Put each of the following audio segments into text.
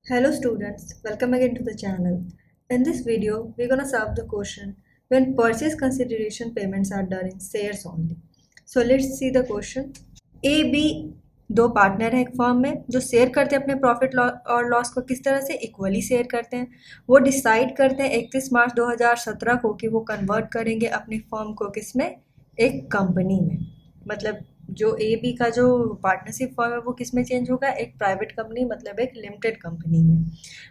Hello students, welcome again to the channel. In this video, we're gonna solve the question when purchase consideration payments are done in shares only. So let's see the question. A, B दो partner हैं एक firm में जो share करते हैं अपने profit और loss को किस तरह से इक्वली शेयर करते हैं। वो डिसाइड करते हैं 31 मार्च 2017 को कि वो कन्वर्ट करेंगे अपनी फर्म को किसमें, एक कंपनी में। मतलब जो ए बी का जो पार्टनरशिप फॉर्म है वो किस में चेंज होगा, एक प्राइवेट कंपनी मतलब एक लिमिटेड कंपनी में।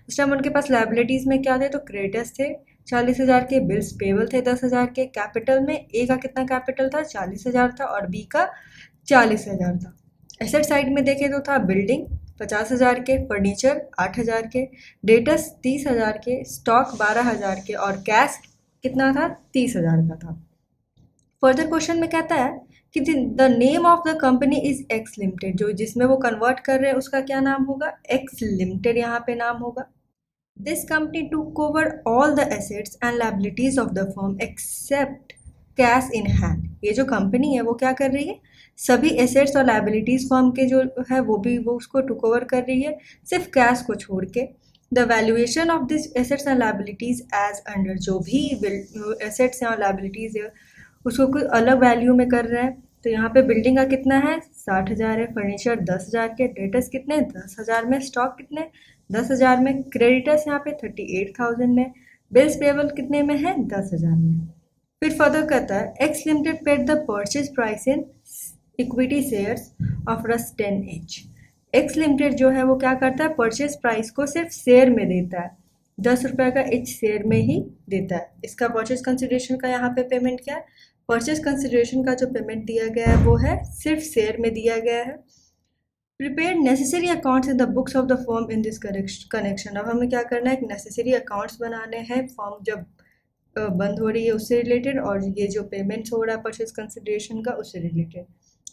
उस टाइम उनके पास लाइबिलिटीज़ में क्या थे, तो क्रेडिटर्स थे 40,000 के, बिल्स पेबल थे 10,000 के, कैपिटल में ए का कितना कैपिटल था 40,000 था और बी का 40,000 था। एसेट साइड में देखें तो था बिल्डिंग 50,000 के, फर्नीचर 8,000 के, डेटर्स 30,000 के, स्टॉक 12,000 के और कैश कितना था 30,000 का था। फर्दर क्वेश्चन में कहता है कि the name of the company is x limited, जो जिसमें वो कन्वर्ट कर रहे हैं उसका क्या नाम होगा, एक्स लिमिटेड यहाँ पे नाम होगा। This company to cover all the assets and liabilities of the firm except cash in hand. ये जो कंपनी है वो क्या कर रही है, सभी एसेट्स और लाइबिलिटीज फर्म के जो है वो उसको टू कवर कर रही है, सिर्फ कैश को छोड़ के। The valuation of this assets and liabilities as under, जो भी एसेट्स हैं और लाइबिलिटीज है उसको कोई अलग वैल्यू में कर रहे हैं। तो यहाँ पे बिल्डिंग का कितना है 60,000 है, फर्नीचर 10,000 के, डेटर्स कितने 10,000 में, स्टॉक कितने 10,000 में, क्रेडिटर्स यहाँ पे 38,000 में, बिल्स पेबल कितने में है 10,000 में। फिर फर्दर कहता है x limited paid the purchase price in equity shares of रस 10 एच। एक्स लिमिटेड जो है वो क्या करता है, परचेज प्राइस को सिर्फ शेयर में देता है, 10 रुपये का each शेयर में ही देता है। इसका परचेज कंसिडरेशन का यहाँ पे पेमेंट क्या है, परचेज कंसिडरेशन का जो पेमेंट दिया गया है वो है सिर्फ शेयर में दिया गया है। Prepare necessary accounts in the books of the firm in this connection. अब हमें क्या करना है, एक नेसेसरी अकाउंट्स बनाने हैं फर्म जब बंद हो रही है उससे रिलेटेड, और ये जो पेमेंट्स हो रहा है परचेज कंसिडरेशन का उससे रिलेटेड।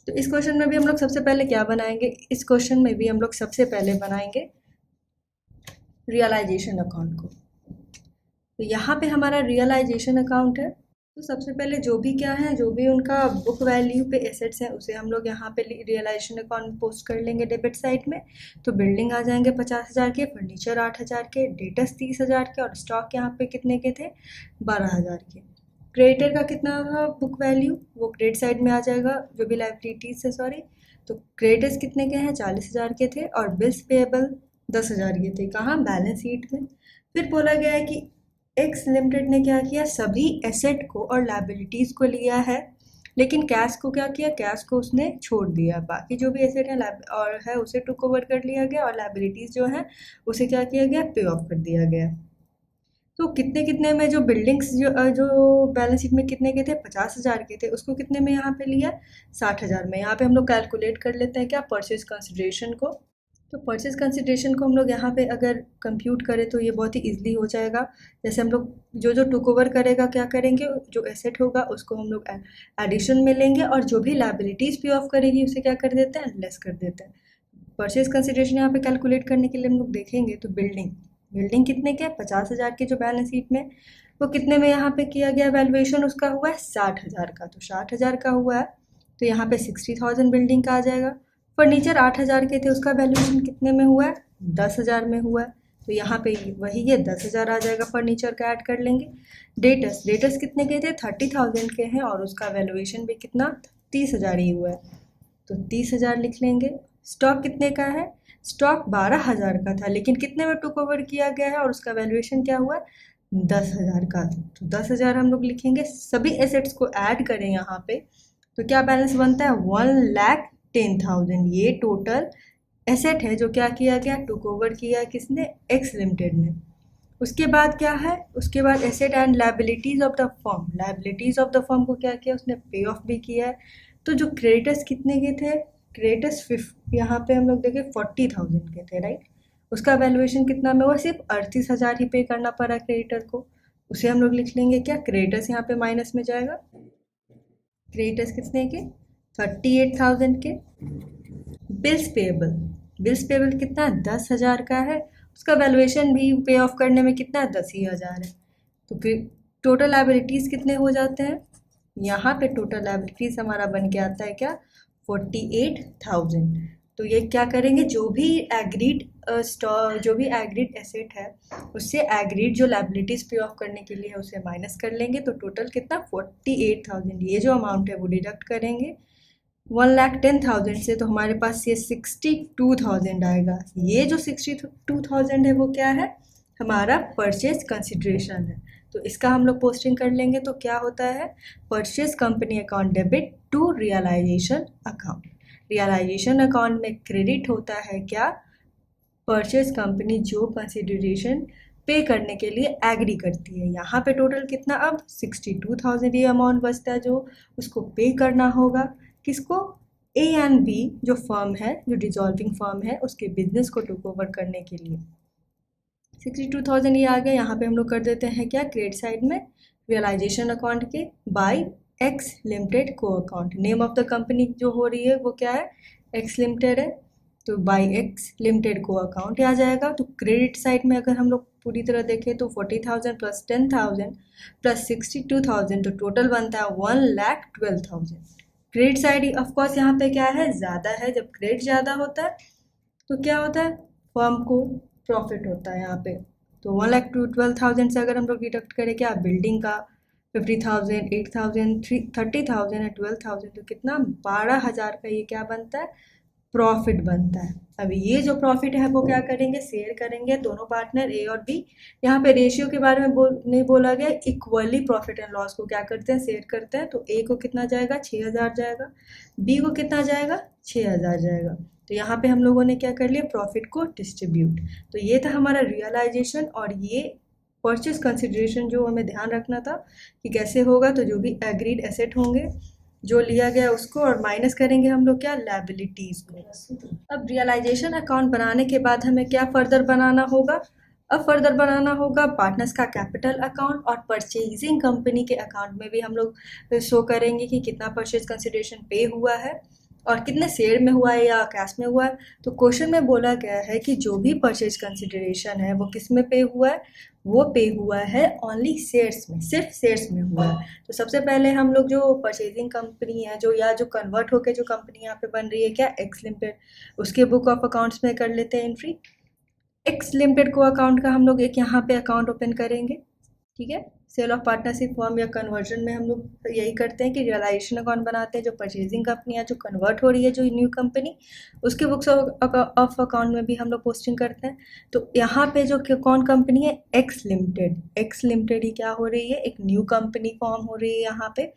तो इस क्वेश्चन में भी हम लोग सबसे पहले क्या बनाएंगे, इस क्वेश्चन में भी हम लोग सबसे पहले बनाएंगे रियलाइजेशन अकाउंट को। तो यहाँ पे हमारा रियलाइजेशन अकाउंट है। तो सबसे पहले जो भी क्या है, जो भी उनका बुक वैल्यू पे एसेट्स हैं उसे हम लोग यहाँ पे रियलाइजेशन अकाउंट पोस्ट कर लेंगे डेबिट साइड में। तो बिल्डिंग आ जाएंगे 50,000 के, फर्नीचर 8,000 के, डेटर्स 30,000 के और स्टॉक यहाँ पे कितने के थे 12,000 के। क्रेडिटर का कितना था बुक वैल्यू, वो क्रेडिट साइड में आ जाएगा, जो भी लाइबिलिटीज है सॉरी। तो क्रेडिटर्स कितने के हैं 40,000 के थे और बिल्स पेएबल 10,000 के थे, कहाँ बैलेंस शीट में। फिर बोला गया है कि एक्स लिमिटेड ने क्या किया, सभी एसेट को और लाइबिलिटीज़ को लिया है, लेकिन कैश को क्या किया, कैश को उसने छोड़ दिया। बाकी जो भी एसेट है और है उसे टू कवर कर लिया गया और लाइबिलिटीज़ जो है उसे क्या किया गया, पे ऑफ कर दिया गया। तो कितने कितने में जो बिल्डिंग्स जो बैलेंस शीट में कितने के थे 50,000 के थे, उसको कितने में यहाँ पे लिया 60,000 में। यहाँ पे हम लोग कैलकुलेट कर लेते हैं क्या, परचेज कंसिडरेशन को। तो परचेज कंसिडरेशन को हम लोग यहाँ पे अगर कंप्यूट करें तो ये बहुत ही ईजिली हो जाएगा। जैसे हम लोग जो जो टुक ओवर करेगा क्या करेंगे, जो एसेट होगा उसको हम लोग एडिशन में लेंगे और जो भी लाइबिलिटीज़ पे ऑफ करेगी उसे क्या कर देते हैं, लेस कर देते हैं। परचेज कंसिडरेशन यहाँ पे कैलकुलेट करने के लिए हम लोग देखेंगे तो बिल्डिंग कितने के 50,000 के जो बैलेंस शीट में, वो कितने में यहाँ पे किया गया वैल्यूएशन उसका हुआ है 60,000 का। तो 60,000 का हुआ है तो यहाँ पे 60,000 बिल्डिंग का आ जाएगा। फर्नीचर 8,000 के थे, उसका वैल्यूएशन कितने में हुआ है 10,000 में हुआ है, तो यहाँ पे वही ये 10,000 आ जाएगा, फर्नीचर का ऐड कर लेंगे। डेटर्स कितने के थे 30,000 के हैं और उसका वैल्यूएशन भी कितना 30,000 ही हुआ है, तो 30,000 लिख लेंगे। स्टॉक कितने का है, स्टॉक 12,000 का था लेकिन कितने में टुक ओवर किया गया है और उसका वैल्यूएशन क्या हुआ 10,000 का, तो 10,000 हम लोग लिखेंगे। सभी एसेट्स को ऐड करें यहाँ पे तो क्या बैलेंस बनता है 1,10,000। ये टोटल एसेट है जो क्या किया गया, टुक ओवर किया किसने, एक्स लिमिटेड ने। उसके बाद क्या है, उसके बाद asset and liabilities of the firm, liabilities of the firm को क्या किया उसने, पे ऑफ भी किया है। तो जो क्रेडिटर्स कितने के थे, क्रेडिटर्स यहाँ पे हम लोग देखें 40,000 के थे राइट, उसका वैल्यूएशन कितना में हुआ, सिर्फ 38,000 ही पे करना पड़ा क्रेडिटर को, उसे हम लोग लिख लेंगे क्या, क्रेडिटर्स यहाँ पे माइनस में जाएगा। क्रेडिटर्स कितने के 38,000 के। बिल्स पेबल कितना 10,000 का है, उसका वैल्यूएशन भी पे ऑफ करने में कितना 10,000 है। तो टोटल लाइबिलिटीज़ कितने हो जाते हैं, यहाँ पे टोटल लाइबिलिटीज़ हमारा बन के आता है क्या 48,000। तो ये क्या करेंगे, जो भी एग्रीड जो भी एग्रीड एसेट है उससे एग्रीड जो लायबिलिटीज़ पे ऑफ करने के लिए है उसे माइनस कर लेंगे, तो टोटल कितना 48,000 ये जो अमाउंट है वो डिडक्ट करेंगे 1,10,000 से, तो हमारे पास ये 62,000 आएगा। ये जो 62,000 है वो क्या है, हमारा परचेज कंसिडरेशन है। तो इसका हम लोग पोस्टिंग कर लेंगे, तो क्या होता है, purchase company account debit to realisation account. Realisation account में क्रेडिट होता है क्या, परचेज कंपनी जो कंसिडरेशन पे करने के लिए एग्री करती है। यहाँ पे टोटल कितना, अब 62,000 ये अमाउंट बचता है जो उसको पे करना होगा, किसको, ए एंड बी जो फर्म है, जो डिजॉल्विंग फर्म है, उसके बिजनेस को टेक ओवर करने के लिए। 62,000 ये आ गया। यहाँ पे हम लोग कर देते हैं क्या, क्रेडिट साइड में रियलाइजेशन अकाउंट के बाय एक्स लिमिटेड को account. Name of the company जो हो रही है वो क्या है, एक्स लिमिटेड है, तो बाय एक्स लिमिटेड को अकाउंट आ जाएगा। तो क्रेडिट साइड में अगर हम लोग पूरी तरह देखें तो 40,000 प्लस 10,000 प्लस 62,000, तो टोटल बनता है 1,12,000। क्रेडिट साइड ऑफकोर्स यहाँ पे क्या है, ज़्यादा है। जब क्रेडिट ज़्यादा होता है तो क्या होता है, फर्म को प्रॉफिट होता है यहाँ पे। तो 1,12,000 से अगर हम लोग डिडक्ट करें क्या, बिल्डिंग का 50,000, 8,000, 30,000 है, 12,000, तो कितना 12,000 का ये क्या बनता है, प्रॉफिट बनता है। अभी ये जो प्रॉफिट है वो क्या करेंगे, शेयर करेंगे दोनों पार्टनर ए और बी। यहाँ पे रेशियो के बारे में नहीं बोला गया, इक्वली प्रॉफिट एंड लॉस को क्या करते हैं, शेयर करते हैं। तो ए को कितना जाएगा, 6,000 जाएगा, बी को कितना जाएगा, 6,000 जाएगा। तो यहाँ पे हम लोगों ने क्या कर लिया, प्रॉफिट को डिस्ट्रीब्यूट। तो ये था हमारा रियलाइजेशन, और ये परचेज कंसिडरेशन जो हमें ध्यान रखना था कि कैसे होगा। तो जो भी एग्रीड एसेट होंगे जो लिया गया उसको, और माइनस करेंगे हम लोग क्या, लायबिलिटीज़ को। अब रियलाइजेशन अकाउंट बनाने के बाद हमें क्या फर्दर बनाना होगा, अब फर्दर बनाना होगा पार्टनर्स का कैपिटल अकाउंट, और परचेजिंग कंपनी के अकाउंट में भी हम लोग शो करेंगे कि कितना परचेज कंसिडरेशन पे हुआ है और कितने शेयर में हुआ है या कैश में हुआ है। तो क्वेश्चन में बोला गया है कि जो भी परचेज कंसिडरेशन है वो किस में पे हुआ है, वो पे हुआ है ओनली शेयर्स में, सिर्फ शेयर्स में हुआ है। तो सबसे पहले हम लोग जो परचेजिंग कंपनी है जो, या जो कन्वर्ट होकर जो कंपनी यहाँ पे बन रही है क्या, एक्स लिमिटेड, उसके बुक ऑफ अकाउंट्स में कर लेते हैं एंट्री। एक्स लिमिटेड को अकाउंट का हम लोग एक यहाँ पे अकाउंट ओपन करेंगे, ठीक है। सेल ऑफ पार्टनरशिप फॉर्म या कन्वर्जन में हम लोग यही करते हैं कि रियलाइजेशन अकाउंट बनाते हैं। जो परचेजिंग कंपनी है जो कन्वर्ट हो रही है, जो न्यू कंपनी, उसके बुक्स ऑफ अकाउंट में भी हम लोग पोस्टिंग करते हैं। तो यहाँ पे जो कौन कंपनी है, एक्स लिमिटेड, एक्स लिमिटेड ही क्या हो रही है, एक न्यू कंपनी फॉर्म हो रही है यहाँ पे,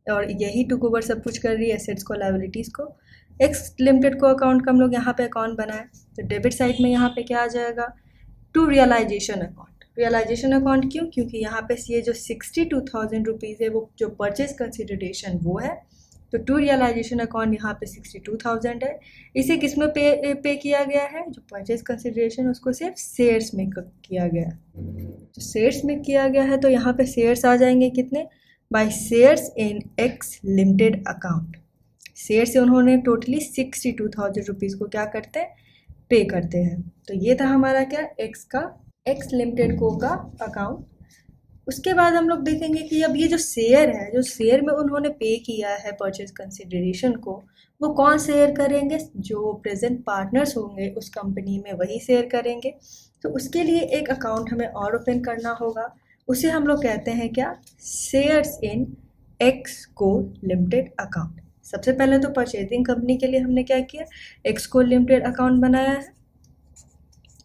और यही टुक ओवर सब कुछ कर रही है, एसेट्स को, लायबिलिटीज़ को। एक्स लिमिटेड को अकाउंट का हम लोग यहाँ पे अकाउंट बनाए, तो डेबिट साइड में यहाँ पे क्या आ जाएगा, to realisation account. Realisation account क्यों, क्योंकि यहाँ पे ये जो 62,000 रुपीज़ है वो जो परचेज कंसिडरेशन वो है। तो टू रियलाइजेशन अकाउंट यहाँ पे 62,000 है। इसे किस में पे किया गया है, जो परचेज कंसिडरेशन उसको सिर्फ शेयर्स में किया गया है। तो शेयर्स में किया गया है, तो यहाँ पे शेयर्स आ जाएंगे कितने, bye shares in x limited account. Share से उन्होंने टोटली 62,000 रुपीज़ को क्या करते हैं, पे करते हैं। तो ये था हमारा क्या, एक्स लिमिटेड को का अकाउंट। उसके बाद हम लोग देखेंगे कि अब ये जो शेयर है, जो शेयर में उन्होंने पे किया है परचेज कंसिडरेशन को, वो कौन शेयर करेंगे, जो प्रेजेंट पार्टनर्स होंगे उस कंपनी में वही शेयर करेंगे। तो उसके लिए एक अकाउंट हमें और ओपन करना होगा, उसे हम लोग कहते हैं क्या, शेयर्स इन एक्स को लिमिटेड अकाउंट। सबसे पहले तो परचेजिंग कंपनी के लिए हमने क्या किया, एक्स को लिमिटेड अकाउंट बनाया है।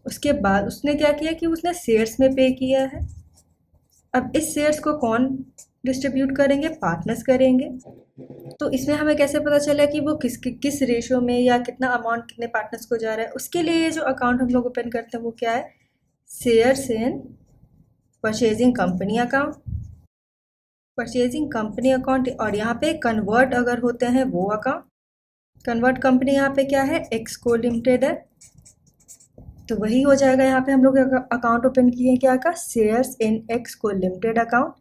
उसके बाद उसने क्या किया कि उसने शेयर्स में पे किया है। अब इस शेयर्स को कौन डिस्ट्रीब्यूट करेंगे, पार्टनर्स करेंगे। तो इसमें हमें कैसे पता चला कि वो किस रेशियो में या कितना अमाउंट कितने पार्टनर्स को जा रहा है। उसके लिए ये जो अकाउंट हम लोग ओपन करते हैं वो क्या है, shares in purchasing company account, purchasing company account. और यहाँ पे कन्वर्ट अगर होते हैं वो अकाउंट, कन्वर्ट कंपनी यहाँ पे क्या है, एक्स को लिमिटेड है, तो वही हो जाएगा। यहाँ पे हम लोग अकाउंट ओपन किए क्या का, शेयर्स इन एक्स को लिमिटेड अकाउंट।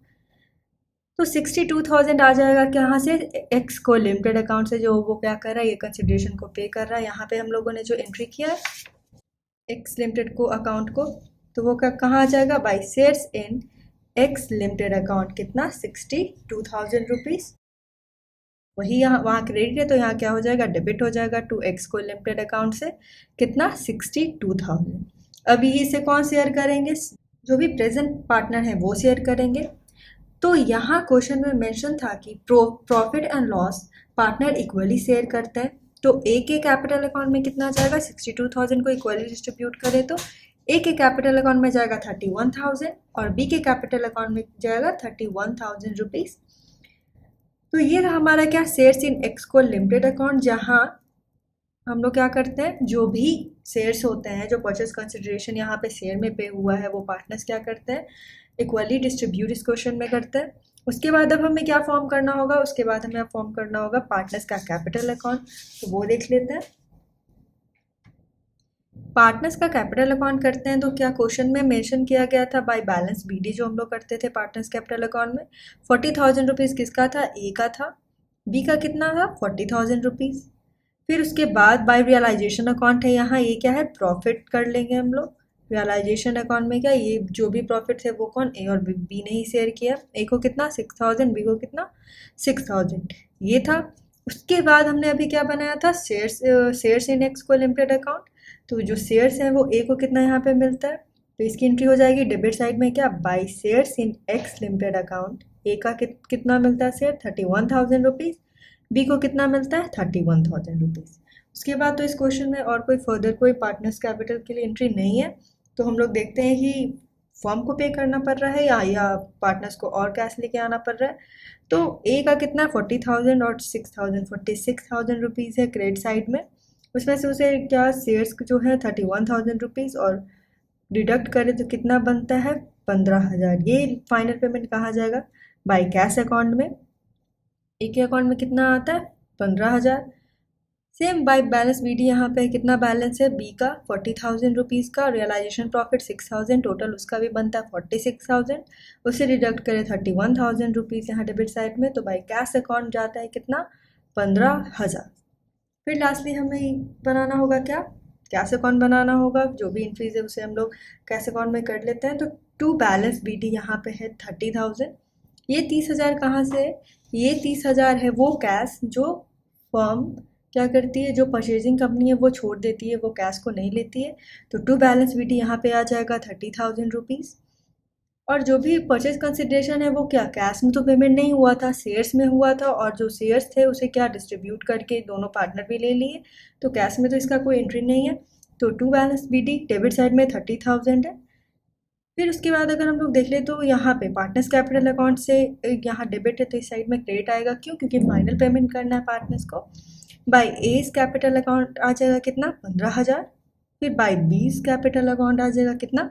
तो 62,000 आ जाएगा कहाँ से, एक्स को लिमिटेड अकाउंट से, जो वो क्या कर रहा है, ये कंसिडरेशन को पे कर रहा है। यहाँ पे हम लोगों ने जो एंट्री किया है एक्स लिमिटेड को अकाउंट को, तो वो कहाँ आ जाएगा, bye shares in x limited account, कितना 62,000 रुपीज़। वही यहाँ वहाँ क्रेडिट है तो यहाँ क्या हो जाएगा, डेबिट हो जाएगा टू एक्सको लिमिटेड अकाउंट से कितना 62,000। अभी इसे कौन शेयर करेंगे, जो भी प्रेजेंट पार्टनर है वो शेयर करेंगे। तो यहाँ क्वेश्चन में मेंशन था कि profit and loss partner equally share करते हैं। तो ए के कैपिटल अकाउंट में कितना जाएगा, 62,000 को इक्वली डिस्ट्रीब्यूट करें तो ए के कैपिटल अकाउंट में जाएगा 31,000 और बी के कैपिटल अकाउंट में जाएगा 31,000 रुपीज़। तो ये रहा हमारा क्या, शेयर्स इन एक्सको लिमिटेड अकाउंट, जहाँ हम लोग क्या करते हैं, जो भी शेयर्स होते हैं, जो परचेस कंसिडरेशन यहाँ पे शेयर में पे हुआ है, वो पार्टनर्स क्या करते हैं, इक्वली डिस्ट्रीब्यूट इस क्वेश्चन में करते हैं। उसके बाद अब हमें क्या फॉर्म करना होगा, उसके बाद हमें फॉर्म करना होगा पार्टनर्स का कैपिटल अकाउंट। तो वो देख लेते हैं। पार्टनर्स का कैपिटल अकाउंट करते हैं तो क्या क्वेश्चन में मेंशन किया गया था बाय बैलेंस बीडी, जो हम लोग करते थे पार्टनर्स कैपिटल अकाउंट में। 40,000 रुपीज़ किसका था, ए का था। बी का कितना था, 40,000 रुपीज़। फिर उसके बाद बाय रियलाइजेशन अकाउंट है, यहाँ ये क्या है, प्रॉफिट कर लेंगे हम लोग। रियलाइजेशन अकाउंट में क्या, ये जो भी प्रॉफिट है वो कौन, ए और बी ने ही शेयर किया। ए को कितना 6,000, बी को कितना 6,000, ये था। उसके बाद हमने अभी क्या बनाया था, शेयर्स इन एक्सको लिमिटेड अकाउंट। तो जो शेयर्स हैं वो ए को कितना यहाँ पे मिलता है, तो इसकी एंट्री हो जाएगी डेबिट साइड में क्या, by shares in x limited account. A का कितना मिलता है शेयर, 31,000 रुपीज़। बी को कितना मिलता है, 31,000 रुपीज़। उसके बाद तो इस क्वेश्चन में और कोई फर्दर कोई पार्टनर्स कैपिटल के लिए एंट्री नहीं है। तो हम लोग देखते हैं कि फर्म को पे करना पड़ रहा है या पार्टनर्स को और कैश लेके आना पड़ रहा है। तो ए का कितना 40,000 और 6,000, 46,000 रुपीज़ है क्रेडिट साइड में। उसमें से उसे क्या शेयर्स जो है 31,000 रुपीज़ और डिडक्ट करें तो कितना बनता है, 15,000। ये फाइनल पेमेंट कहाँ जाएगा, बाय कैश अकाउंट में। ए के अकाउंट में कितना आता है, 15,000। सेम बाय बैलेंस बीडी, यहाँ पे कितना बैलेंस है, बी का 40,000 रुपीज़ का, रियलाइजेशन प्रॉफिट 6,000, टोटल उसका भी बनता है 46,000। उसे डिडक्ट करें 31,000 रुपीज़ यहाँ डेबिट साइड में, तो बाय कैश अकाउंट जाता है कितना, 15,000। फिर लास्टली हमें बनाना होगा क्या, कैश अकाउंट बनाना होगा। जो भी एंट्रीज है उसे हम लोग कैश अकाउंट में कर लेते हैं। तो टू बैलेंस बीडी यहाँ पे है 30,000। ये 30,000 कहाँ से है, ये 30,000 है वो कैश जो फर्म क्या करती है, जो परचेजिंग कंपनी है वो छोड़ देती है, वो कैश को नहीं लेती है। तो टू बैलेंस बीडी यहाँ पे आ जाएगा 30,000 रुपीज़। और जो भी परचेज कंसिडरेशन है वो क्या, कैश में तो पेमेंट नहीं हुआ था, शेयर्स में हुआ था। और जो शेयर्स थे उसे क्या डिस्ट्रीब्यूट करके दोनों पार्टनर भी ले लिए, तो कैश में तो इसका कोई एंट्री नहीं है। तो to balance BD debit side में 30,000 है। फिर उसके बाद अगर हम लोग देख ले तो यहाँ पे पार्टनर्स कैपिटल अकाउंट से यहाँ डेबिट है तो इस साइड में क्रेडिट आएगा, क्यों, क्योंकि फाइनल पेमेंट करना है पार्टनर्स को। बाय एज कैपिटल अकाउंट आ जाएगा कितना, 15,000। फिर बाय बीज कैपिटल अकाउंट आ जाएगा कितना,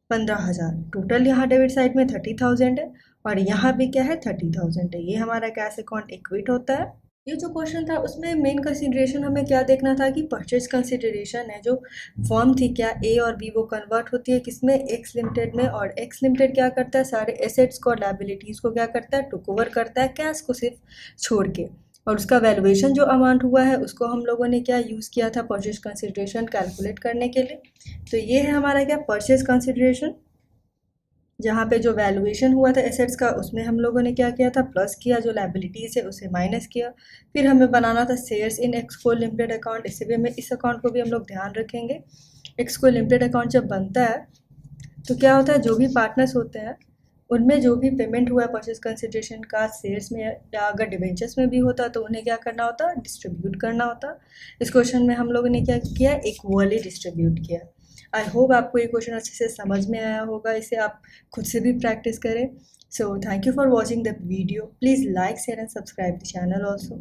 15,000। टोटल यहाँ डेबिट साइड में 30,000 है और यहाँ भी क्या है, 30,000 है। ये हमारा कैश अकाउंट इक्विट होता है। ये जो क्वेश्चन था उसमें मेन कंसिडरेशन हमें क्या देखना था कि परचेज कंसिडरेशन है जो फर्म थी, क्या ए और बी वो कन्वर्ट होती है किसमें, एक्स लिमिटेड में। और एक्स लिमिटेड क्या करता है, सारे एसेट्स को और लायबिलिटीज़ को क्या करता है, टुक ओवर करता है, कैश को सिर्फ छोड़ के। और उसका वैल्यूएशन जो अमाउंट हुआ है उसको हम लोगों ने क्या यूज़ किया था, परचेज कंसिडरेशन कैलकुलेट करने के लिए। तो ये है हमारा क्या, परचेज कंसिडरेशन, जहाँ पे जो वैल्यूएशन हुआ था एसेट्स का उसमें हम लोगों ने क्या किया था, प्लस किया, जो लायबिलिटीज़ है उसे माइनस किया। फिर हमें बनाना था शेयर्स इन एक्सको लिमिटेड अकाउंट। इससे भी हमें इस अकाउंट को भी हम लोग ध्यान रखेंगे। एक्सको लिमिटेड अकाउंट जब बनता है तो क्या होता है, जो भी पार्टनर्स होते हैं उनमें जो भी पेमेंट हुआ है परचेज कंसिडरेशन का शेयर्स में या अगर डिवेंचर्स में भी होता तो उन्हें क्या करना होता, डिस्ट्रीब्यूट करना होता। इस क्वेश्चन में हम लोगों ने क्या किया, इक्वली डिस्ट्रीब्यूट किया। आई होप आपको ये क्वेश्चन अच्छे से समझ में आया होगा, इसे आप खुद से भी प्रैक्टिस करें। So thank you for watching the video, please like share and subscribe the channel also.